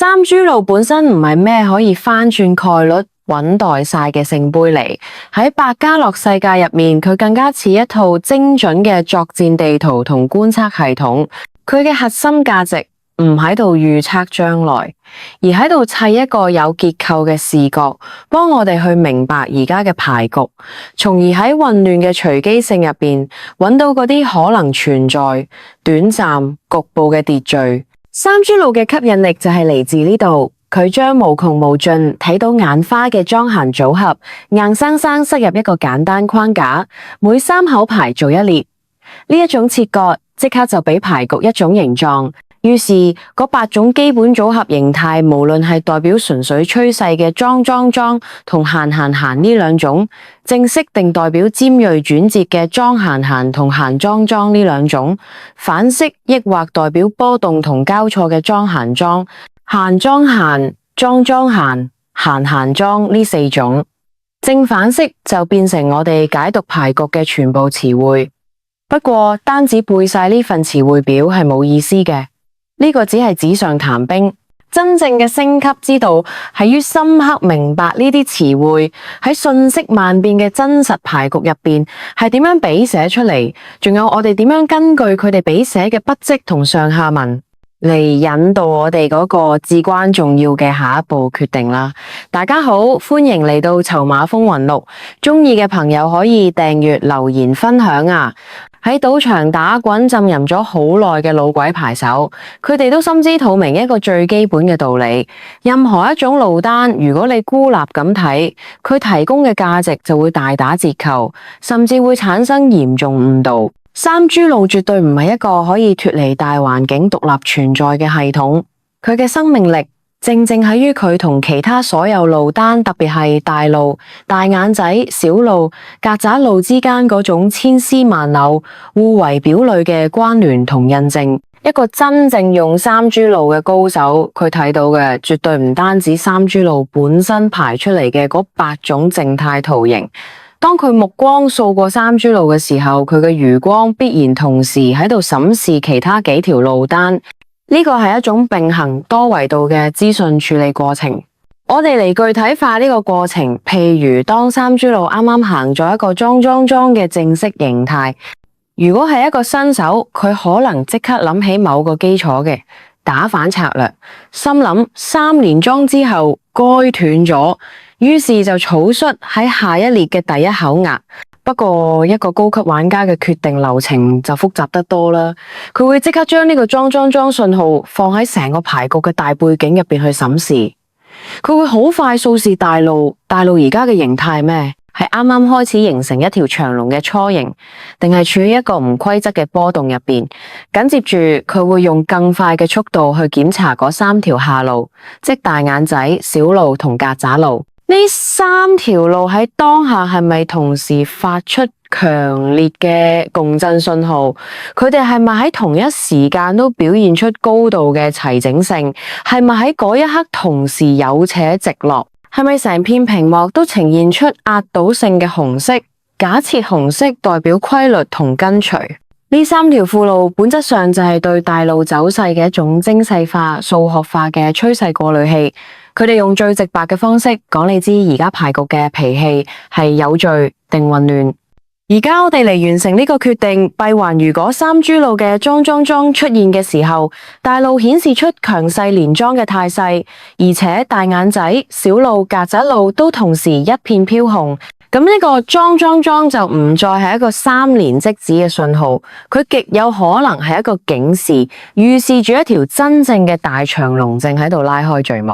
三株路本身唔係咩可以翻轉概率穩代晒嘅聖杯嚟，喺百家樂世界入面，佢更加似一套精準嘅作戰地圖同觀測系統。佢嘅核心價值唔喺度預測將來，而喺度砌一個有結構嘅視覺，幫我哋去明白而家嘅牌局，從而喺混亂嘅隨機性入邊揾到嗰啲可能存在、短暫、局部嘅秩序。三株路嘅吸引力就係嚟自呢度，佢將無窮無盡睇到眼花嘅莊閒組合，硬生生塞入一個簡單框架，每3口牌做一列。呢一種切割即刻就俾牌局一種形狀。於是嗰8種基本組合形態，無論係代表純粹趨勢嘅莊同閒呢兩種，正式定代表尖銳轉折嘅莊同閒呢兩種，反式抑或代表波動同交錯嘅莊閒莊呢4種，正反式就變成我哋解讀牌局嘅全部詞彙。不過單止背晒呢份詞彙表係冇意思嘅。呢個只係紙上談兵，真正嘅升級之道係於深刻明白呢啲詞彙喺瞬息萬變嘅真實牌局入邊係點樣筆寫出嚟，仲有我哋點樣根據佢哋筆寫嘅筆跡同上下文嚟引導我哋嗰個至關重要嘅下一步決定啦。大家好，歡迎嚟到籌碼風雲錄，中意嘅朋友可以訂閱、留言、分享啊！喺賭場打滾浸淫咗好耐嘅老鬼牌手，佢哋都心知肚明一個最基本嘅道理：任何一種路單，如果你孤立咁睇，佢提供嘅價值就會大打折扣，甚至會產生嚴重誤導。三株路絕對唔係一個可以脫離大環境獨立存在嘅系統，佢嘅生命力正喺於佢同其他所有路單，特別係大路、大眼仔、小路、曱甴路之間嗰種千絲萬縷、互為表裏嘅關聯同印證。一個真正用三株路嘅高手，佢睇到嘅絕對唔單止三株路本身排出嚟嘅嗰8種靜態圖形。當佢目光掃過三株路嘅時候，佢嘅餘光必然同時喺度審視其他幾條路單。呢個係一種並行多維度嘅資訊處理過程。我哋嚟具體化呢個過程，譬如當三株路啱啱行咗一個莊嘅正式形態，如果係一個新手，佢可能即刻諗起某個基礎嘅打反策略，心諗3連莊之後該斷咗，於是就草率喺下一列嘅第一口壓。不過一個高級玩家嘅決定流程就複雜得多啦，佢會即刻將呢個莊信號放喺成個牌局嘅大背景入邊去審視，佢會好快掃視大路而家嘅形態咩？係啱啱開始形成一條長龍嘅雛形，定係處於一個唔規則嘅波動入邊？緊接住佢會用更快嘅速度去檢查嗰3條下路，即大眼仔、小路同曱甴路。呢3條路喺當下係咪同時發出強烈嘅共振信號？佢哋係咪喺同一時間都表現出高度嘅齊整性？係咪喺嗰一刻同時有且直落？係咪成片屏幕都呈現出壓倒性嘅紅色？假設紅色代表規律同跟隨。呢3條副路本質上就係對大路走勢嘅一種精細化、數學化嘅趨勢過濾器。佢哋用最直白嘅方式講你知而家牌局嘅脾氣係有序定混亂。而家我哋嚟完成呢個決定，閉環如果三株路嘅莊出現嘅時候，大路顯示出強勢連莊嘅態勢，而且大眼仔、小路、曱甴路都同時一片飄紅。咁呢個莊就唔再係一個3連即止嘅信號，佢極有可能係一個警示，預示住一條真正嘅大長龍正喺度拉開序幕。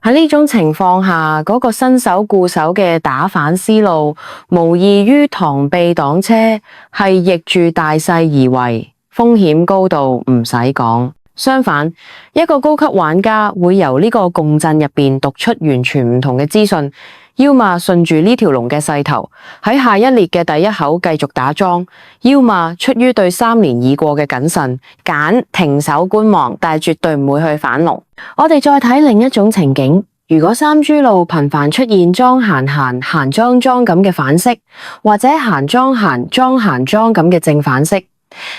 喺呢種情況下，嗰個新手固守嘅打反思路，無異於螳臂擋車，係逆住大勢而為，風險高度唔使講。相反，一個高級玩家會由呢個共振入邊讀出完全唔同嘅資訊，要麼順住呢條龍嘅勢頭喺下一列嘅第一口繼續打莊，要麼出於對3年已過嘅謹慎，揀停手觀望，但係絕對唔會去反龍。我哋再睇另一種情景，如果三株路頻繁出現莊閒咁嘅反式，或者閒莊咁嘅正反式，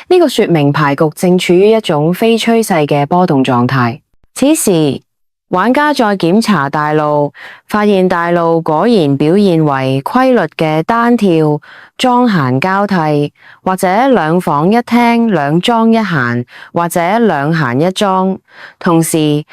呢個說明牌局正處於一種非趨勢嘅波動狀態。此時玩家再檢查大路，發現大路果然表現為規律嘅單跳、莊閒交替，或者兩房一廳、兩莊一閒，或者兩閒一莊。同時，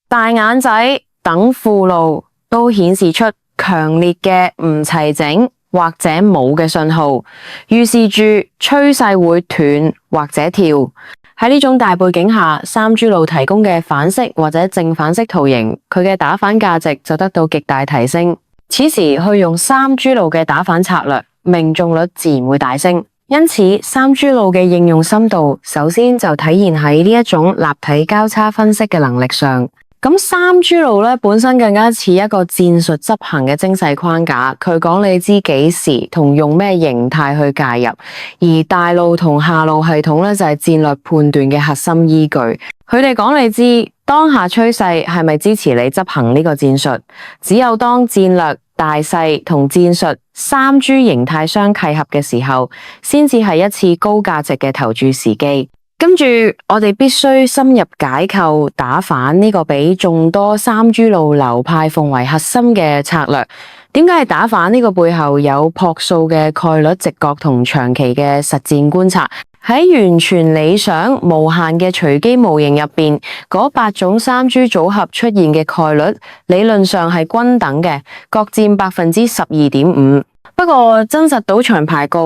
大眼仔等附錄都顯示出強烈嘅唔齊整或者冇嘅信號，預示住趨勢會斷或者跳。喺呢種大背景下，三豬腦提供嘅反式或者正反式圖形，佢嘅打反價值就得到極大提升。此時去用三豬腦嘅打反策略，命中率自然會大升。因此，三豬腦嘅應用深度，首先就體現喺呢一種立體交叉分析嘅能力上。咁三豬腦咧本身更加似一個戰術執行嘅精細框架，佢講你知幾時同用咩形態去介入，而大路同下路系統咧就係戰略判斷嘅核心依據。佢哋講你知當下趨勢係咪支持你執行呢個戰術，只有當戰略、大勢同戰術三豬形態相契合嘅時候，先至係一次高價值嘅投注時機。跟住，我哋必須深入解構打反呢個俾眾多三豬腦流派奉為核心嘅策略。點解係打反呢個背後有樸素嘅概率直覺同長期嘅實戰觀察？喺完全理想無限嘅隨機模型入邊，嗰8種三豬組合出現嘅概率理論上係均等嘅，各佔12.5%。不過真實賭場牌局，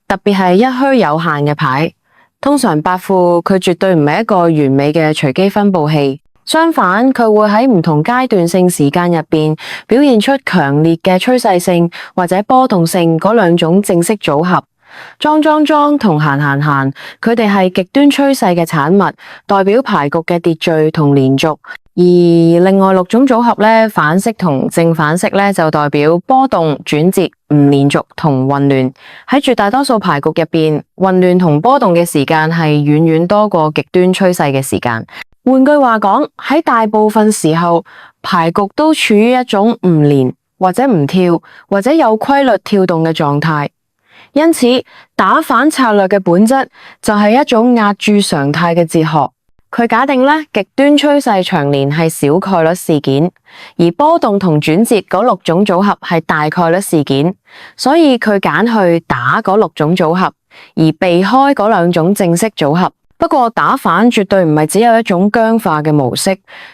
特別係一虛有限嘅牌，通常八副佢絕對唔係一個完美嘅隨機分佈器，相反佢會喺唔同階段性時間入邊表現出強烈嘅趨勢性或者波動性嗰兩種正式組合。莊同閒，佢哋係極端趨勢嘅產物，代表牌局嘅秩序同連續。而另外6種組合咧，反式同正反式咧，就代表波動、轉折、唔連續同混亂。喺絕大多數牌局入邊，混亂同波動嘅時間係遠遠多過極端趨勢嘅時間。換句話講，喺大部分時候，牌局都處於一種唔連或者唔跳或者有規律跳動嘅狀態。因此，打反策略嘅本質就係一種壓住常態嘅哲學。佢假定極端趨勢長連係小概率事件，而波動同轉折嗰6種組合係大概率事件，所以佢揀去打嗰6種組合，而避開嗰2種正式組合。不過打反絕對唔係只有一種僵化嘅模式，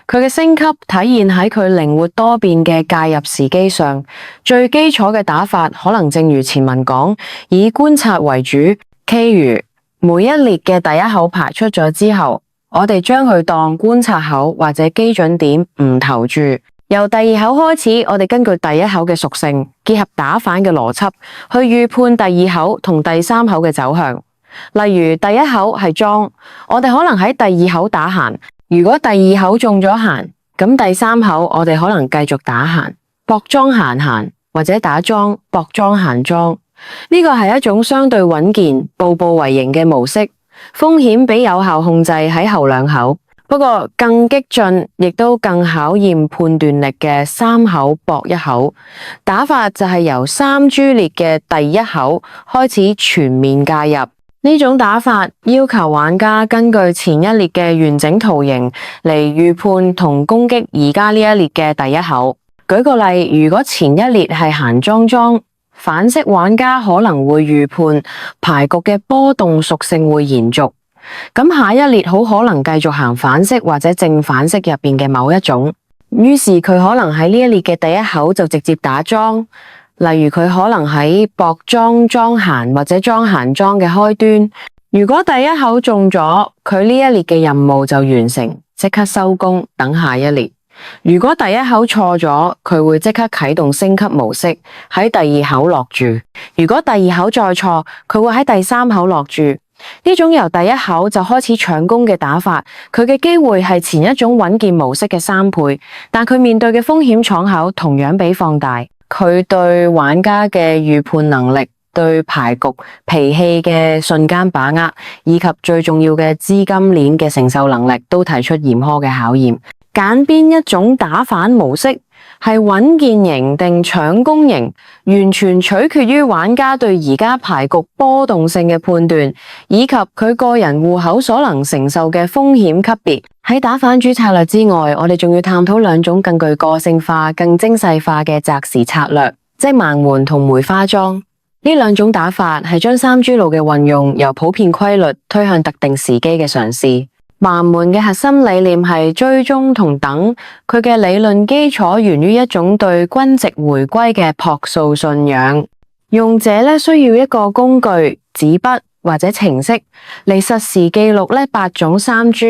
佢嘅升級體現喺佢靈活多變嘅介入時機上。最基礎嘅打法可能正如前文講，以觀察為主，譬如每一列嘅第一口排出咗之後，我哋將佢當觀察口或者基準點唔投注。由第2口開始，我哋根據第一口嘅屬性，結合打反嘅邏輯，去預判第2口同第3口嘅走向。例如第一口係莊，我哋可能喺第2口打閒，如果第2口中咗閒，咁第3口我哋可能繼續打閒，博莊閒，或者打莊博莊閒。呢個係一種相對穩健、步步為營嘅模式，風險比有效控制喺後2口。不過更激進，亦都更考驗判斷力嘅3口博1口打法，就係由三豬列嘅第1口開始全面介入。呢種打法要求玩家根據前一列嘅完整圖形嚟預判同攻擊而家呢一列嘅第1口。舉個例，如果前一列係閒莊，反式玩家可能會預判牌局嘅波動屬性會延續，咁下一列好可能繼續行反式或者正反式入邊嘅某一種，於是佢可能喺呢一列嘅第1口就直接打莊。例如佢可能喺博莊閒或者莊閒嘅開端，如果第1口中咗，佢呢一列嘅任務就完成，即刻收工等下一列。如果第1口錯咗，佢會即刻啟動升級模式，喺第2口落注。如果第2口再錯，佢會喺第3口落注。呢種由第1口就開始搶攻嘅打法，佢嘅機會係前一種穩健模式嘅3倍，但佢面對嘅風險敞口同樣被放大。佢對玩家嘅預判能力、對牌局脾氣嘅瞬間把握，以及最重要嘅資金鏈嘅承受能力，都提出嚴苛嘅考驗。揀邊一種打反模式，係穩健型定搶攻型，完全取決於玩家對而家牌局波動性嘅判斷，以及佢個人戶口所能承受嘅風險級別。喺打反主策略之外，我哋仲要探討兩種更具個性化、更精細化嘅擇時策略，即盲門同梅花樁。呢兩種打法係將三珠路嘅運用由普遍規律推向特定時機嘅嘗試。盲門嘅核心理念係追蹤同等，佢嘅理論基礎源於一種對均值回歸嘅樸素信仰。用者需要一個工具、紙筆或者程式嚟實時記錄8種三珠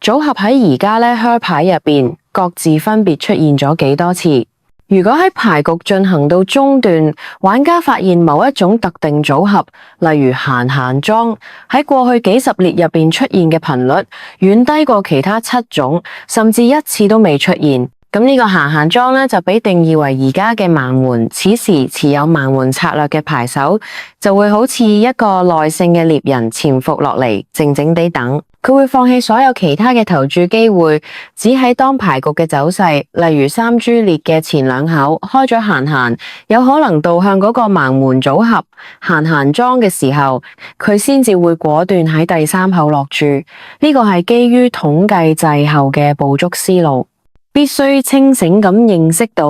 組合喺而家靴牌入邊各自分別出現咗幾多次。如果喺牌局進行到中段，玩家發現某一種特定組合，例如閒閒莊，喺過去幾十列入邊出現嘅頻率遠低過其他7種，甚至一次都未出現。咁呢個閒閒莊就被定義為而家嘅盲門。此時持有盲門策略嘅牌手就會好似一個耐性嘅獵人潛伏落嚟，靜靜地等。佢會放棄所有其他嘅投注機會，只喺當牌局嘅走勢，例如三珠列嘅前兩口開咗閒閒，有可能導向嗰個盲門組合閒閒莊嘅時候，佢先至會果斷喺第三口落注。呢個係基於統計滯後嘅捕捉思路，必須清醒咁認識到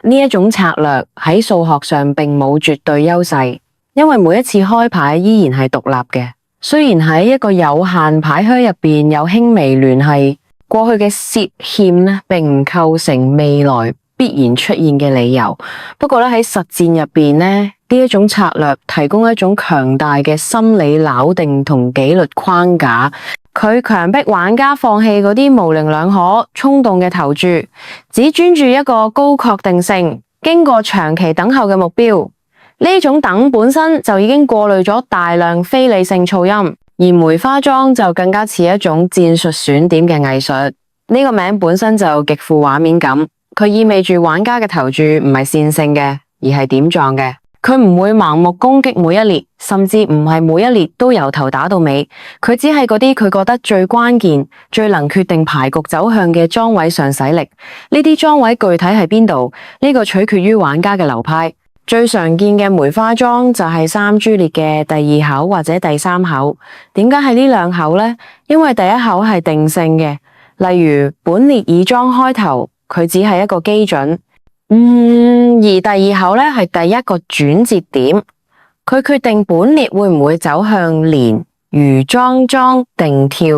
呢一種策略喺數學上並冇絕對優勢，因為每一次開牌依然係獨立嘅。雖然喺一個有限牌靴入邊有輕微聯繫，過去嘅蝕欠並唔構成未來必然出現嘅理由。不過喺實戰入邊呢一種策略提供一種強大嘅心理錨定同紀律框架，佢強迫玩家放棄嗰啲模棱兩可、衝動嘅投注，只專注一個高確定性、經過長期等候嘅目標。呢種等本身就已經過濾咗大量非理性噪音，而梅花樁就更加似一種戰術選點嘅藝術。呢個名本身就極富畫面感，佢意味住玩家嘅投注唔係線性嘅，而係點狀嘅。佢唔會盲目攻擊每一列，甚至唔係每一列都由頭打到尾。佢只係嗰啲佢覺得最關鍵、最能決定牌局走向嘅莊位上使力。呢啲莊位具體係邊度？呢個取決於玩家嘅流派。最常見嘅梅花樁就係三珠列嘅第二口或者第三口。點解係呢兩口呢？因為第一口係定性嘅，例如本列以莊開頭，佢只係一個基準。而第二口係第一個轉折點，佢決定本列會唔會走向連、魚莊莊定跳、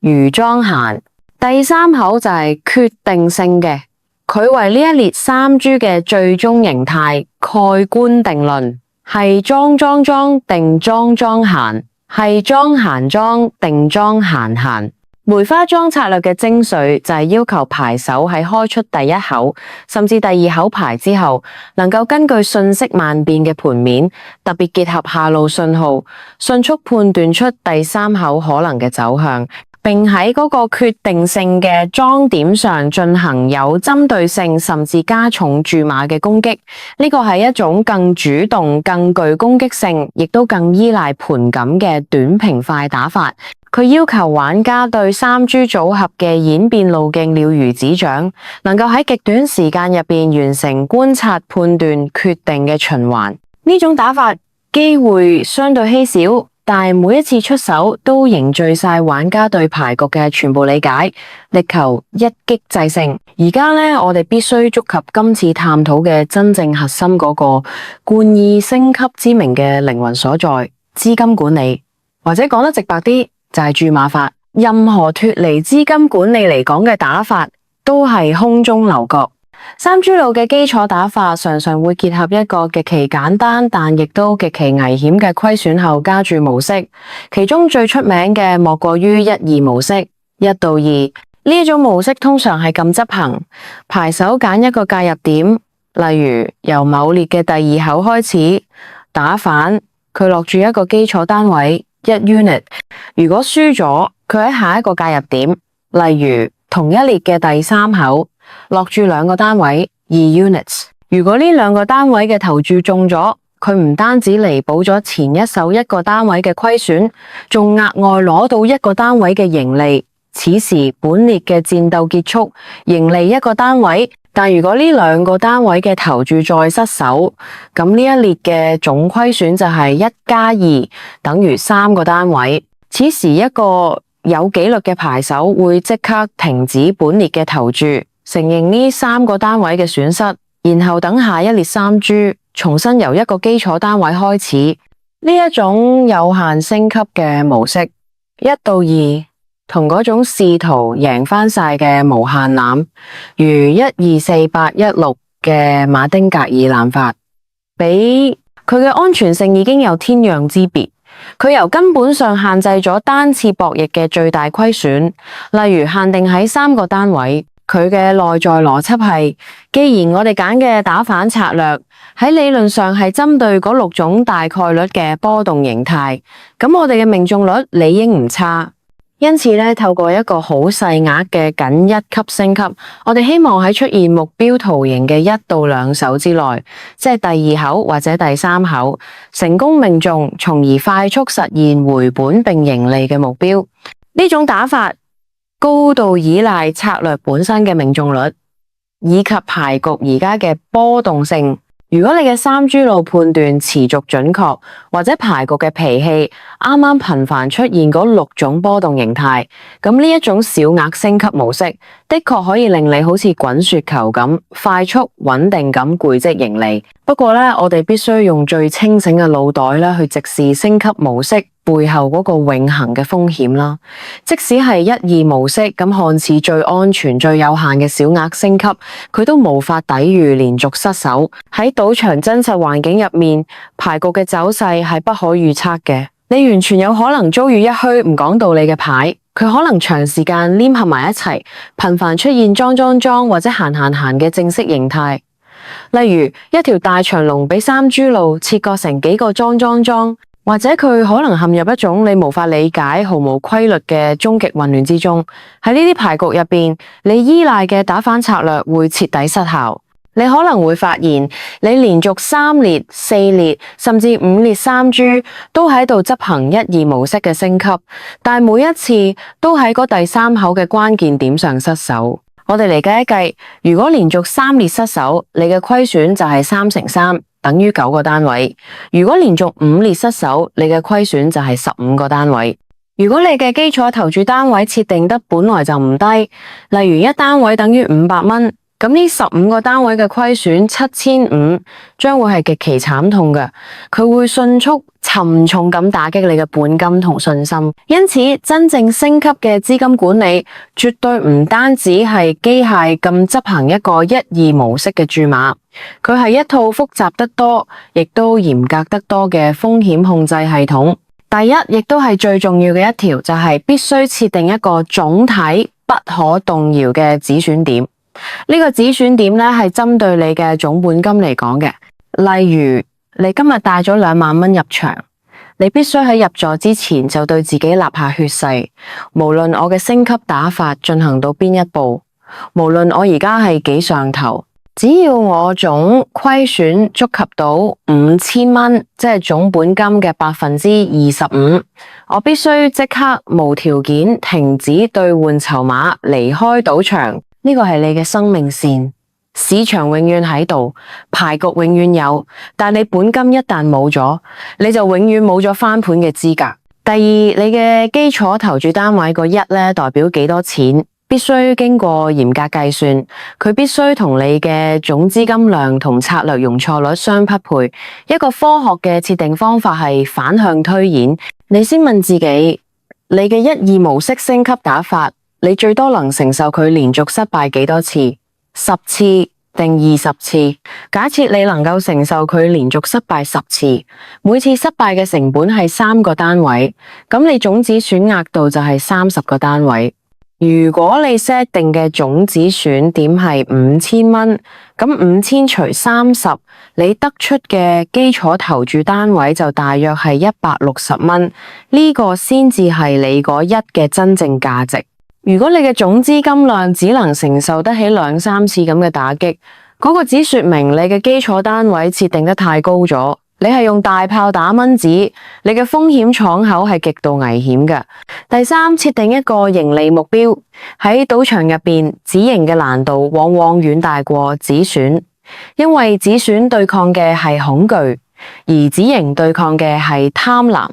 魚莊閒。第三口就係決定性嘅。佢為呢一列三珠嘅最終形態蓋棺定論，係莊莊莊定莊莊閒，係莊閒莊定莊閒閒。梅花樁策略嘅精髓就係要求牌手喺開出第一口甚至第二口牌之後，能夠根據瞬息萬變嘅盤面，特別結合下路信號，迅速判斷出第三口可能嘅走向，並喺嗰個決定性嘅莊點上進行有針對性甚至加重注碼嘅攻擊。呢個係一種更主動、更具攻擊性，亦都更依賴盤感嘅短平快打法。佢要求玩家對三珠組合嘅演變路徑了如指掌，能夠喺極短時間入邊完成觀察、判斷、決定嘅循環。呢種打法機會相對稀少，但係每一次出手都凝聚晒玩家對牌局嘅全部理解，力求一擊制勝。而家我哋必須觸及今次探討嘅真正核心嗰個冠以升級之名嘅靈魂所在——資金管理，或者講得直白啲，就係注碼法。任何脫離資金管理嚟講嘅打法，都係空中樓閣。三珠路嘅基礎打法常常會結合一個極其簡單但亦都極其危險嘅虧損後加注模式，其中最出名嘅莫過於1-2模式。1到2呢一種模式通常係咁執行，牌手揀一個介入點，例如由某列嘅第二口開始打反，佢落注一個基礎單位1 unit。如果輸咗，佢喺下一個介入點，例如同一列嘅第三口落注2個單位2 units。如果呢2個單位嘅投注中咗，佢唔單止彌補咗前一手1個單位嘅虧損，仲額外攞到1個單位嘅盈利。此時本列嘅戰鬥結束，盈利1個單位，但如果呢兩個單位嘅投注再失手，咁呢一列嘅總虧損就係1+2等於3個單位。此時一個有紀律嘅牌手會即刻停止本列嘅投注，承認呢3個單位嘅損失，然後等下一列3珠重新由一個基礎單位開始。呢一種有限升級嘅模式，1到2同嗰種試圖贏翻晒嘅無限攬，如124816嘅馬丁格爾攬法，比佢嘅安全性已經有天壤之別。佢由根本上限制咗單次博弈嘅最大虧損，例如限定喺3個單位。佢嘅內在邏輯係，既然我哋揀嘅打反策略喺理論上係針對嗰6種大概率嘅波動形態，咁我哋嘅命中率理應唔差。因此咧，透過一個好細額嘅僅1級升級，我哋希望喺出現目標圖形嘅1到2手之內，即係第2口或者第3口，成功命中，從而快速實現回本並盈利嘅目標。呢種打法高度依賴策略本身嘅命中率，以及牌局而家嘅波動性。如果你嘅3珠路判斷持續準確，或者牌局嘅脾氣啱啱頻繁出現嗰6種波動形態，咁呢一種小額升級模式的確可以令你好似滾雪球咁快速穩定咁攰積盈利。不過咧，我哋必須用最清醒嘅腦袋咧去直視升級模式背後嗰個永恆嘅風險啦。即使係1、2模式咁看似最安全、最有限嘅小額升級，佢都無法抵禦連續失手。喺賭場真實環境入面，牌局嘅走勢係不可預測嘅。你完全有可能遭遇一虛唔講道理嘅牌，佢可能長時間黏合埋一齊，頻繁出現莊或者閒嘅正式形態。例如一條大長龍俾3珠路切割成幾個莊，或者佢可能陷入一種你無法理解、毫無規律嘅終極混亂之中。喺呢啲牌局入邊，你依賴嘅打反策略會徹底失效。你可能會發現，你連續3列、4列甚至5列3珠都喺度執行1、2模式嘅升級，但每一次都喺嗰第3口嘅關鍵點上失手。我哋嚟計一計，如果連續3列失手，你嘅虧損就係3乘3，等於9個單位。如果連續5列失手，你嘅虧損就係15個單位。如果你嘅基礎投注單位設定得本來就唔低，例如一單位等於500蚊，咁呢15個單位嘅虧損7500，將會係極其慘痛嘅，佢會迅速沉重咁打擊你嘅本金同信心。因此，真正升級嘅資金管理，絕對唔單止係機械咁執行一個1、2模式嘅注碼，佢係一套複雜得多，亦都嚴格得多嘅風險控制系統。第一，亦都係最重要嘅一條，就係必須設定一個總體不可動搖嘅止損點。呢個止損點咧係針對你嘅總本金嚟講嘅。例如你今日帶咗2萬蚊入場，你必須喺入座之前就對自己立下血誓，無論我嘅升級打法進行到邊一步，無論我而家係幾上頭，只要我總虧損觸及到5000蚊，即係總本金嘅25%，我必須即刻無條件停止兌換籌碼，離開賭場。呢個係你嘅生命線，市場永遠喺度，牌局永遠有，但你本金一旦冇咗，你就永遠冇咗翻盤嘅資格。第二，你嘅基礎投注單位個1咧代表幾多錢，必須經過嚴格計算，佢必須同你嘅總資金量同策略容錯率相匹配。一個科學嘅設定方法係反向推演，你先問自己，你嘅1、2模式升級打法，你最多能承受佢連續失敗幾多次？10次定20次？假設你能夠承受佢連續失敗10次，每次失敗嘅成本係3個單位，咁你總止損額度就係30個單位。如果你 set 定嘅總止損點係5000蚊，咁5000除30，你得出嘅基礎投注單位就大約係160蚊，呢個先至係你嗰1嘅真正價值。如果你嘅總資金量只能承受得起2、3次咁嘅打擊，嗰個只說明你嘅基礎單位設定得太高咗，你係用大炮打蚊子，你嘅風險敞口係極度危險嘅。第三，設定一個盈利目標。喺賭場入邊，止盈嘅難度往往遠大過止損，因為止損對抗嘅係恐懼，而止盈對抗嘅係貪婪。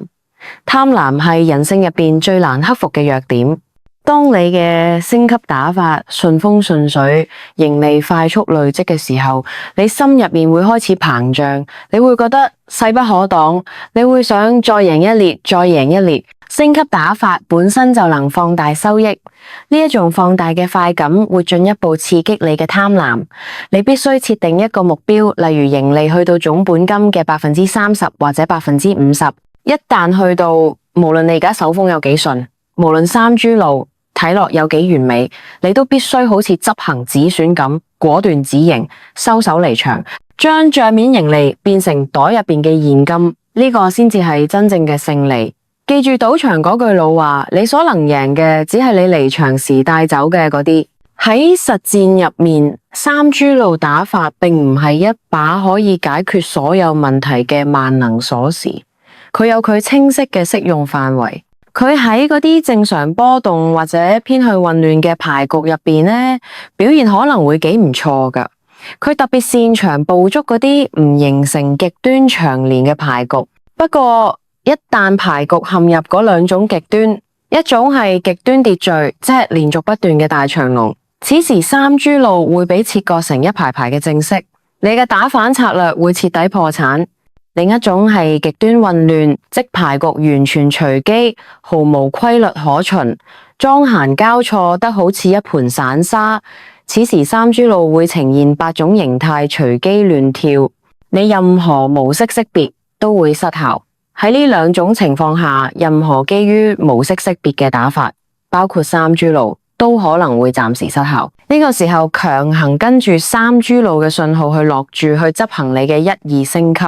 貪婪係人性入邊最難克服嘅弱點。當你嘅升級打法順風順水，盈利快速累積嘅時候，你心入面會開始膨脹，你會覺得勢不可擋，你會想再贏一列，再贏一列。升級打法本身就能放大收益，呢一種放大嘅快感會進一步刺激你嘅貪婪。你必須設定一個目標，例如盈利去到總本金嘅30%或者50%。一旦去到，無論你而家手風有幾順，無論三豬路睇落有幾完美，你都必須好似執行止損咁，果斷止盈，收手離場，將賬面盈利變成袋入邊嘅現金，呢個先至係真正嘅勝利。記住賭場嗰句老話，你所能贏嘅只係你離場時帶走嘅嗰啲。喺實戰入面，三豬路打法並唔係一把可以解決所有問題嘅萬能鎖匙，佢有佢清晰嘅適用範圍。佢喺嗰啲正常波動或者偏去混亂嘅牌局入邊呢，表現可能會幾唔錯噶。佢特別擅長捕捉嗰啲唔形成極端長連嘅牌局。不過一旦牌局陷入嗰兩種極端，一種係極端秩序，即係連續不斷嘅大長龍，此時三豬路會被切割成一排排嘅正式，你嘅打反策略會徹底破產。另一種係極端混亂，即牌局完全隨機，毫無規律可循，莊閒交錯得好似一盤散沙。此時三豬路會呈現8種形態隨機亂跳，你任何模式識別都會失效。喺呢兩種情況下，任何基於模式識別嘅打法，包括三豬路，都可能會暫時失效。呢個時候強行跟住三豬路嘅信號去落注，去執行你嘅1、2升級，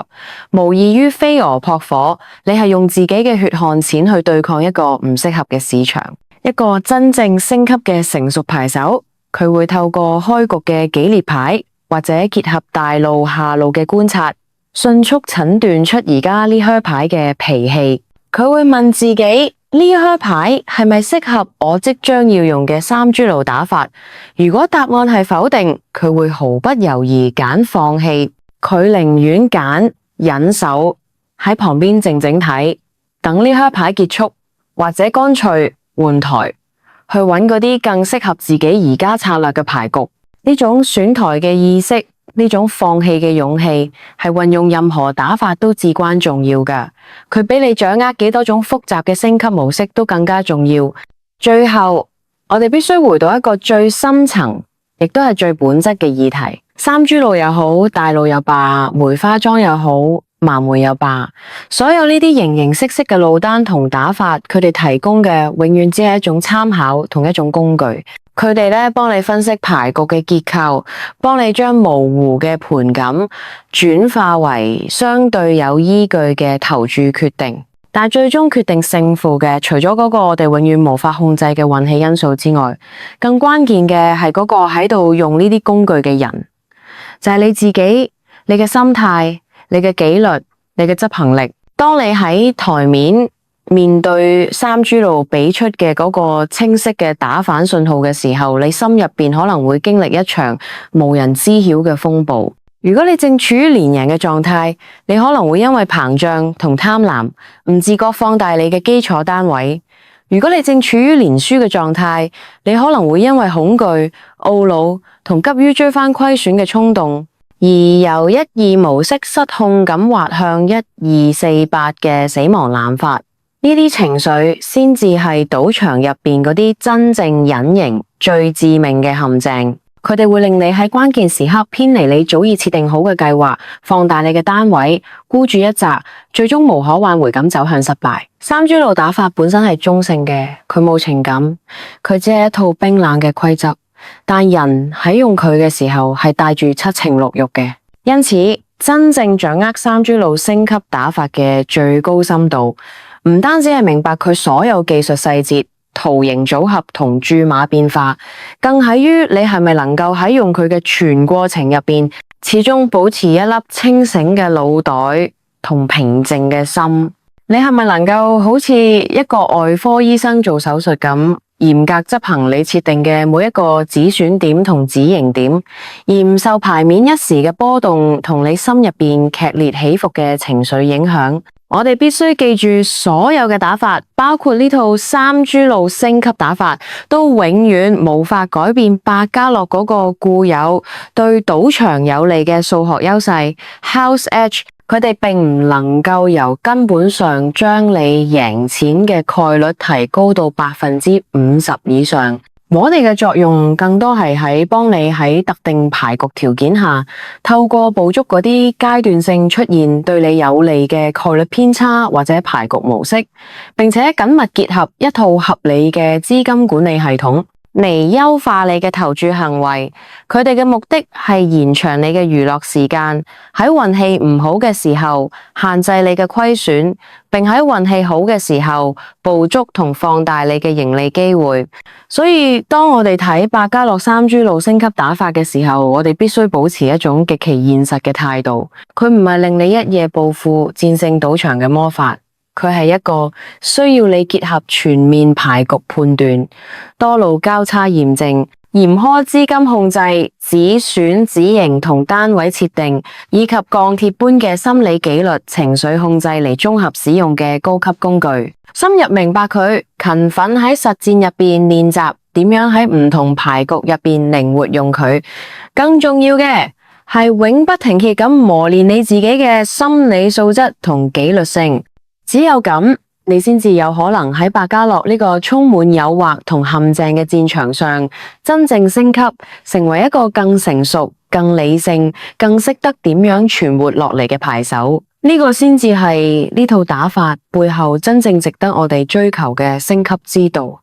無異於飛蛾撲火。你係用自己嘅血汗錢去對抗一個唔適合嘅市場。一個真正升級嘅成熟牌手，佢會透過開局嘅幾列牌，或者結合大路下路嘅觀察，迅速診斷出而家呢靴牌嘅脾氣。佢會問自己，呢靴牌係咪適合我即將要用嘅三豬路打法？如果答案係否定，佢會毫不猶豫揀放棄。佢寧願揀忍手喺旁邊靜靜睇，等呢靴牌結束，或者乾脆換台去揾嗰啲更適合自己而家策略嘅牌局。呢種選台嘅意識，呢種放棄嘅勇氣，係運用任何打法都至關重要㗎。佢比你掌握幾多種複雜嘅升級模式都更加重要。最後，我哋必須回到一個最深層，亦都係最本質嘅議題。三豬路又好，大路又罷，梅花樁又好，盲梅又罷，所有呢啲形形色色嘅路單同打法，佢哋提供嘅永遠只係一種參考同一種工具。佢哋咧幫你分析牌局嘅結構，幫你將模糊嘅盤感轉化為相對有依據嘅投注決定。但最終決定勝負嘅，除咗嗰個我哋永遠無法控制嘅運氣因素之外，更關鍵嘅係嗰個喺度用呢啲工具嘅人，就係你自己、你嘅心態、你嘅紀律、你嘅執行力。當你喺台面面對三豬路俾出嘅嗰個清晰嘅打反信號嘅時候，你心入邊可能會經歷一場無人知曉嘅風暴。如果你正處於連贏嘅狀態，你可能會因為膨脹同貪婪唔自覺放大你嘅基礎單位；如果你正處於連輸嘅狀態，你可能會因為恐懼、懊惱同急於追翻虧損嘅衝動，而由1、2模式失控咁滑向1、2、4、8嘅死亡濫發。呢啲情緒先至係賭場入邊嗰啲真正隱形、最致命嘅陷阱。佢哋會令你喺關鍵時刻偏離你早已設定好嘅計劃，放大你嘅單位，孤注一擲，最終無可挽回咁走向失敗。三豬路打法本身係中性嘅，佢冇情感，佢只係一套冰冷嘅規則。但人喺用佢嘅時候係帶住七情六欲嘅，因此真正掌握三豬路升級打法嘅最高深度，唔單止係明白佢所有技術細節、圖形組合同注碼變化，更喺於你係咪能夠喺用佢嘅全過程入邊，始終保持一粒清醒嘅腦袋同平靜嘅心。你係咪能夠好似一個外科醫生做手術咁，嚴格執行你設定嘅每一個止損點同止盈點，而唔受牌面一時嘅波動同你心入邊劇烈起伏嘅情緒影響？我哋必須記住，所有嘅打法，包括呢套三珠路升級打法，都永遠無法改變百家樂嗰個固有對賭場有利嘅數學優勢 House Edge。佢哋並唔能夠由根本上將你贏錢嘅概率提高到50%以上。我哋嘅作用更多係喺幫你喺特定牌局條件下，透過捕捉嗰啲階段性出現對你有利嘅概率偏差或者牌局模式，並且緊密結合一套合理嘅資金管理系統嚟優化你嘅投注行為。佢哋嘅目的係延長你嘅娛樂時間，喺運氣唔好嘅時候限制你嘅虧損，並喺運氣好嘅時候捕捉同放大你嘅盈利機會。所以當我哋睇百家樂三珠路升級打法嘅時候，我哋必須保持一種極其現實嘅態度。佢唔係令你一夜暴富戰勝賭場嘅魔法，佢係一個需要你結合全面牌局判斷、多路交叉驗證、嚴苛資金控制、止損止盈同單位設定，以及鋼鐵般嘅心理紀律、情緒控制嚟綜合使用嘅高級工具。深入明白佢，勤奮喺實戰入邊練習點樣喺唔同牌局入邊靈活用佢。更重要嘅係永不停歇咁磨練你自己嘅心理素質同紀律性。只有咁，你先至有可能喺百家樂呢個充滿誘惑同陷阱嘅戰場上，真正升級，成為一個更成熟、更理性、更識得點樣存活落嚟嘅牌手。呢個先至係呢套打法背後真正值得我哋追求嘅升級之道。